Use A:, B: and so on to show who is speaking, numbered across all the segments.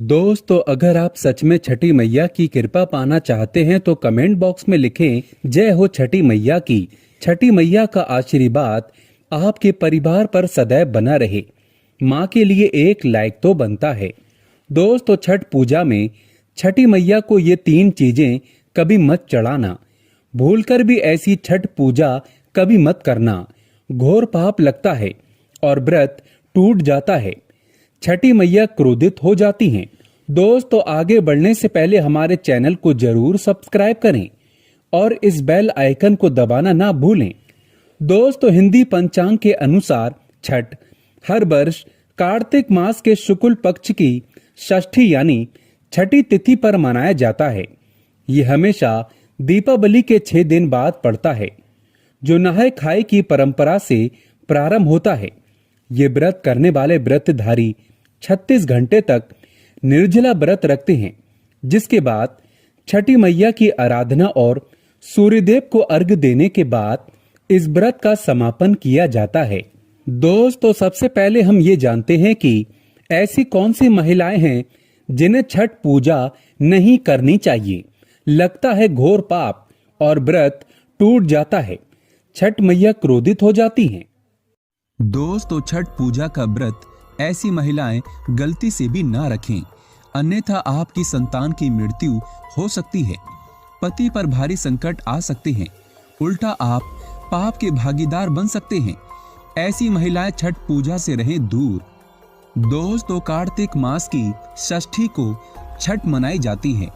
A: दोस्तों, अगर आप सच में छठी मैया की कृपा पाना चाहते हैं तो कमेंट बॉक्स में लिखें जय हो छठी मैया की। छठी मैया का आशीर्वाद आपके परिवार पर सदैव बना रहे। माँ के लिए एक लाइक तो बनता है। दोस्तों, छठ पूजा में छठी मैया को ये 3 चीजें कभी मत चढ़ाना। भूलकर भी ऐसी छठ पूजा कभी मत करना। घोर पाप लगता है और व्रत टूट जाता है। छठी मैया क्रोधित हो जाती हैं। दोस्तों, आगे बढ़ने से पहले हमारे चैनल को जरूर सब्सक्राइब करें और इस बेल आइकन को दबाना ना भूलें। दोस्तों, हिंदी पंचांग के अनुसार छठ हर वर्ष कार्तिक मास के शुक्ल पक्ष की षष्ठी यानी छठी तिथि पर मनाया जाता है। ये हमेशा दीपावली के 6 दिन बाद पड़ता है, जो नहाय खाए की परंपरा से प्रारंभ होता है। ये व्रत करने वाले व्रतधारी 36 घंटे तक निर्जला व्रत रखते हैं, जिसके बाद छठी मैया की आराधना और सूर्यदेव को अर्घ्य देने के बाद इस व्रत का समापन किया जाता है। दोस्तों, सबसे पहले हम ये जानते हैं कि ऐसी कौन सी महिलाएं हैं जिन्हें छठ पूजा नहीं करनी चाहिए। लगता है घोर पाप और व्रत टूट जाता है। छठ मैया क्रोधित हो जाती हैं।
B: दोस्तों, छठ पूजा का व्रत ऐसी महिलाएं गलती से भी ना रखें, अन्यथा आपकी संतान की मृत्यु हो सकती है। पति पर भारी संकट आ सकते हैं। उल्टा आप पाप के भागीदार बन सकते हैं। ऐसी महिलाएं छठ पूजा से रहें दूर। दोस्तों, कार्तिक मास की षष्ठी को छठ मनाई जाती है।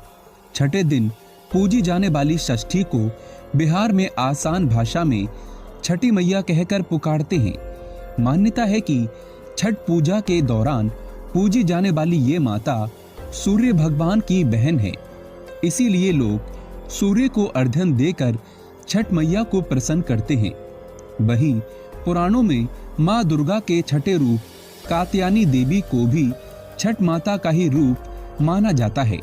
B: छठे दिन पूजी जाने वाली षष्ठी को बिहार में आसान भाषा में छठी मैया कहकर पुकारते हैं। मान्यता है कि छठ पूजा के दौरान पूजी जाने वाली ये माता सूर्य भगवान की बहन है। इसीलिए लोग सूर्य को अर्घ्य देकर छठ मैया को प्रसन्न करते हैं। वहीं पुराणों में माँ दुर्गा के छठे रूप कात्यायनी देवी को भी छठ माता का ही रूप माना जाता है।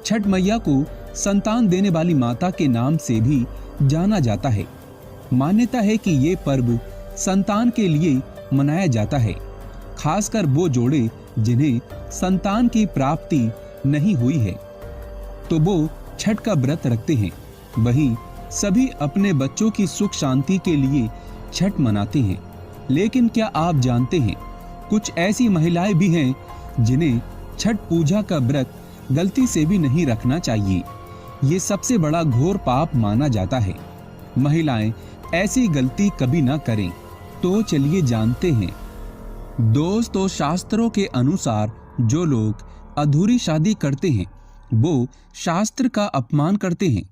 B: छठ मैया को संतान देने वाली माता के नाम से भी जाना जाता है। मान्यता है कि ये पर्व संतान के लिए मनाया जाता है, खासकर वो जोड़े जिन्हें संतान की प्राप्ति नहीं हुई है, तो वो छठ का व्रत रखते हैं। वहीं सभी अपने बच्चों की सुख शांति के लिए छठ मनाते हैं। लेकिन क्या आप जानते हैं, कुछ ऐसी महिलाएं भी हैं जिन्हें छठ पूजा का व्रत गलती से भी नहीं रखना चाहिए। ये सबसे बड़ा घोर पाप माना जाता है। महिलाएं ऐसी गलती कभी ना करें। तो चलिए जानते हैं। दोस्तों, शास्त्रों के अनुसार जो लोग अधूरी शादी करते हैं वो शास्त्र का अपमान करते हैं।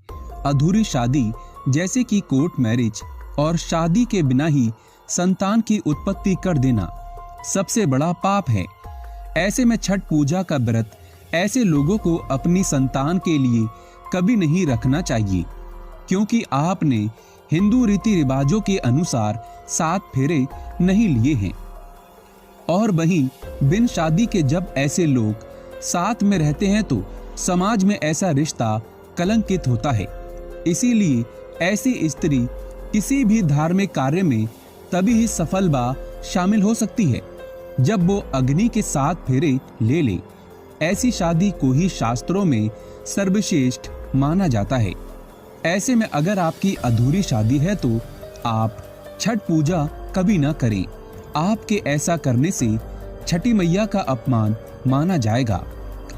B: अधूरी शादी जैसे कि कोर्ट मैरिज और शादी के बिना ही संतान की उत्पत्ति कर देना सबसे बड़ा पाप है। ऐसे में छठ पूजा का व्रत ऐसे लोगों को अपनी संतान के लिए कभी नहीं रखना चाहिए, क्योंकि आपने हिंदू रीति रिवाजों के अनुसार 7 फेरे नहीं लिए हैं। और वहीं बिन शादी के जब ऐसे लोग साथ में रहते हैं तो समाज में ऐसा रिश्ता कलंकित होता है। इसीलिए ऐसी स्त्री किसी भी धार्मिक कार्य में तभी ही सफल व शामिल हो सकती है जब वो अग्नि के 7 फेरे ले ले। ऐसी शादी को ही शास्त्रों में सर्वश्रेष्ठ माना जाता है। ऐसे में अगर आपकी अधूरी शादी है तो आप छठ पूजा कभी ना करें। आपके ऐसा करने से छठी मैया का अपमान माना जाएगा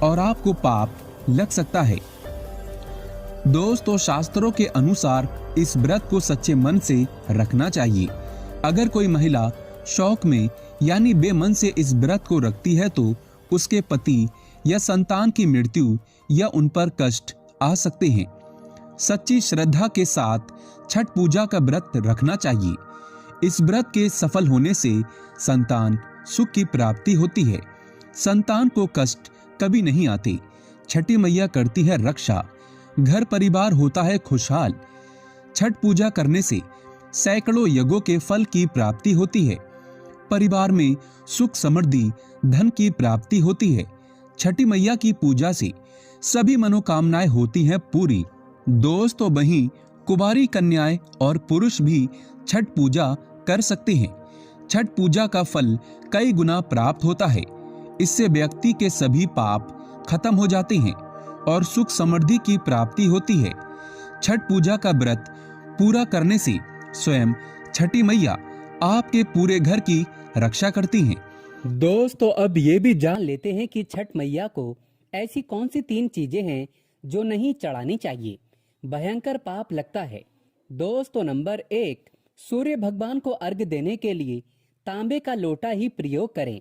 B: और आपको पाप लग सकता है। दोस्तों, शास्त्रों के अनुसार इस व्रत को सच्चे मन से रखना चाहिए। अगर कोई महिला शौक में यानी बेमन से इस व्रत को रखती है तो उसके पति या संतान की मृत्यु या उन पर कष्ट आ सकते हैं। सच्ची श्रद्धा के साथ छठ पूजा का व्रत रखना चाहिए। इस व्रत के सफल होने से संतान सुख की प्राप्ति होती है। संतान को कष्ट कभी नहीं आते। छठी मैया करती है रक्षा। घर परिवार होता है खुशहाल। छठ पूजा करने से सैकड़ों यज्ञों के फल की प्राप्ति होती है। परिवार में सुख समृद्धि धन की प्राप्ति होती है। छठी मैया की पूजा से सभी मनोकामनाएं होती हैं पूरी। दोस्तों, वहीं कुंवारी कन्याएं और पुरुष भी छठ पूजा कर सकते हैं। छठ पूजा का फल कई गुना प्राप्त होता है। इससे व्यक्ति के सभी पाप खत्म हो जाते हैं और सुख समृद्धि की प्राप्ति होती है। छठ पूजा का व्रत पूरा करने से स्वयं छठी मैया आपके पूरे घर की रक्षा करती हैं।
A: दोस्तों अब ये भी जान लेते हैं कि छठ मैया को ऐसी कौन सी 3 चीजें हैं जो नहीं चढ़ानी चाहिए, भयंकर पाप लगता है। दोस्तों नंबर 1, सूर्य भगवान को अर्घ देने के लिए तांबे का लोटा ही प्रयोग करें,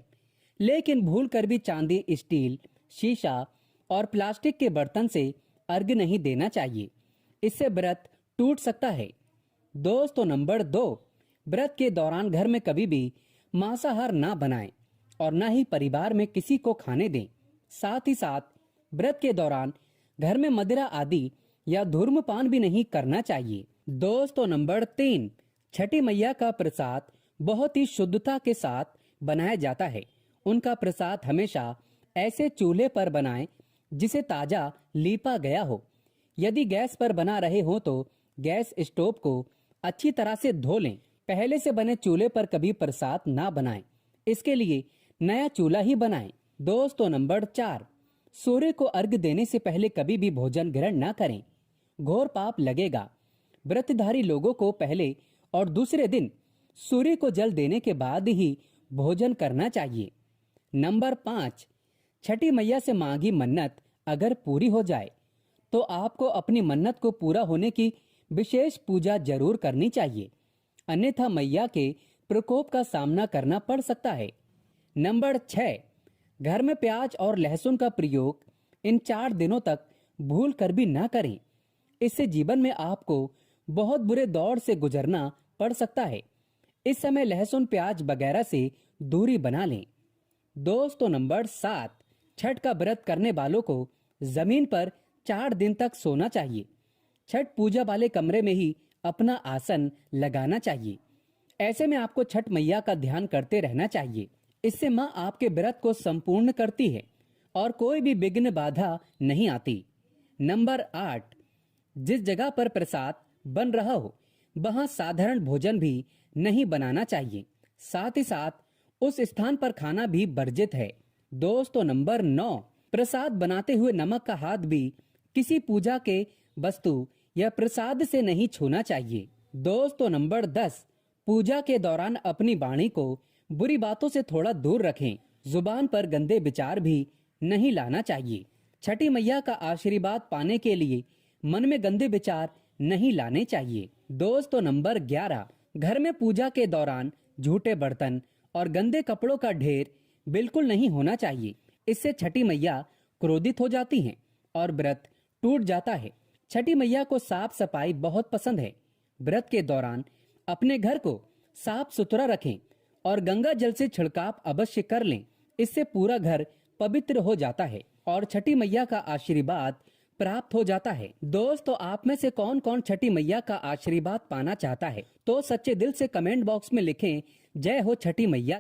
A: लेकिन भूल कर भी चांदी, स्टील, शीशा और प्लास्टिक के बर्तन से अर्घ नहीं देना चाहिए, इससे व्रत टूट सकता है। दोस्तों नंबर 2, व्रत के दौरान घर में कभी भी मांसाहार ना बनाएं और ना ही परिवार में किसी को खाने दें। साथ ही साथ व्रत के दौरान घर में मदिरा आदि या धूम्रपान भी नहीं करना चाहिए। दोस्तों नंबर 3, छठी मैया का प्रसाद बहुत ही शुद्धता के साथ बनाया जाता है। उनका प्रसाद हमेशा ऐसे चूल्हे पर बनाएं जिसे ताजा लीपा गया हो। यदि गैस पर बना रहे हो तो गैस स्टोव को अच्छी तरह से धो लें। पहले से बने चूल्हे पर कभी प्रसाद ना बनाएं, इसके लिए नया चूल्हा ही बनाएं। दोस्तों नंबर 4, सूर्य को अर्घ देने से पहले कभी भी भोजन ग्रहण ना करें, घोर पाप लगेगा। व्रतधारी लोगों को पहले और दूसरे दिन सूर्य को जल देने के बाद ही भोजन करना चाहिए। नंबर 5, छठी मैया से मांगी मन्नत अगर पूरी हो जाए तो आपको अपनी मन्नत को पूरा होने की विशेष पूजा जरूर करनी चाहिए, अन्यथा मैया के प्रकोप का सामना करना पड़ सकता है। नंबर 6, घर में प्याज और लहसुन का प्रयोग इन 4 दिनों तक भूल कर भी ना करें, इससे जीवन में आपको बहुत बुरे दौर से गुजरना पड़ सकता है। इस समय लहसुन, प्याज वगैरह से दूरी बना लें। दोस्तों नंबर 7, छठ का व्रत करने वालों को जमीन पर 4 दिन तक सोना चाहिए। छठ पूजा वाले कमरे में ही अपना आसन लगाना चाहिए। ऐसे में आपको छठ मैया का ध्यान करते रहना चाहिए, इससे माँ आपके व्रत को संपूर्ण करती है और कोई भी विघ्न बाधा नहीं आती। नंबर 8, जिस जगह पर प्रसाद बन रहा हो वहां साधारण भोजन भी नहीं बनाना चाहिए, साथ ही साथ उस स्थान पर खाना भी वर्जित है। दोस्तों नंबर 9, प्रसाद बनाते हुए नमक का हाथ भी किसी पूजा के वस्तु या प्रसाद से नहीं छूना चाहिए। दोस्तों नंबर 10, पूजा के दौरान अपनी वाणी को बुरी बातों से थोड़ा दूर रखें। जुबान पर गंदे विचार भी नहीं लाना चाहिए। छठी मैया का आशीर्वाद पाने के लिए मन में गंदे विचार नहीं लाने चाहिए। दोस्तों नंबर 11, घर में पूजा के दौरान झूठे बर्तन और गंदे कपड़ों का ढेर बिल्कुल नहीं होना चाहिए, इससे छठी मैया क्रोधित हो जाती हैं और व्रत टूट जाता है। छठी मैया को साफ सफाई बहुत पसंद है। व्रत के दौरान अपने घर को साफ सुथरा रखें और गंगा जल से छिड़काव अवश्य कर लें, इससे पूरा घर पवित्र हो जाता है और छठी मैया का आशीर्वाद प्राप्त हो जाता है। दोस्तों आप में से कौन कौन छठी मैया का आशीर्वाद पाना चाहता है तो सच्चे दिल से कमेंट बॉक्स में लिखें, जय हो छठी मैया।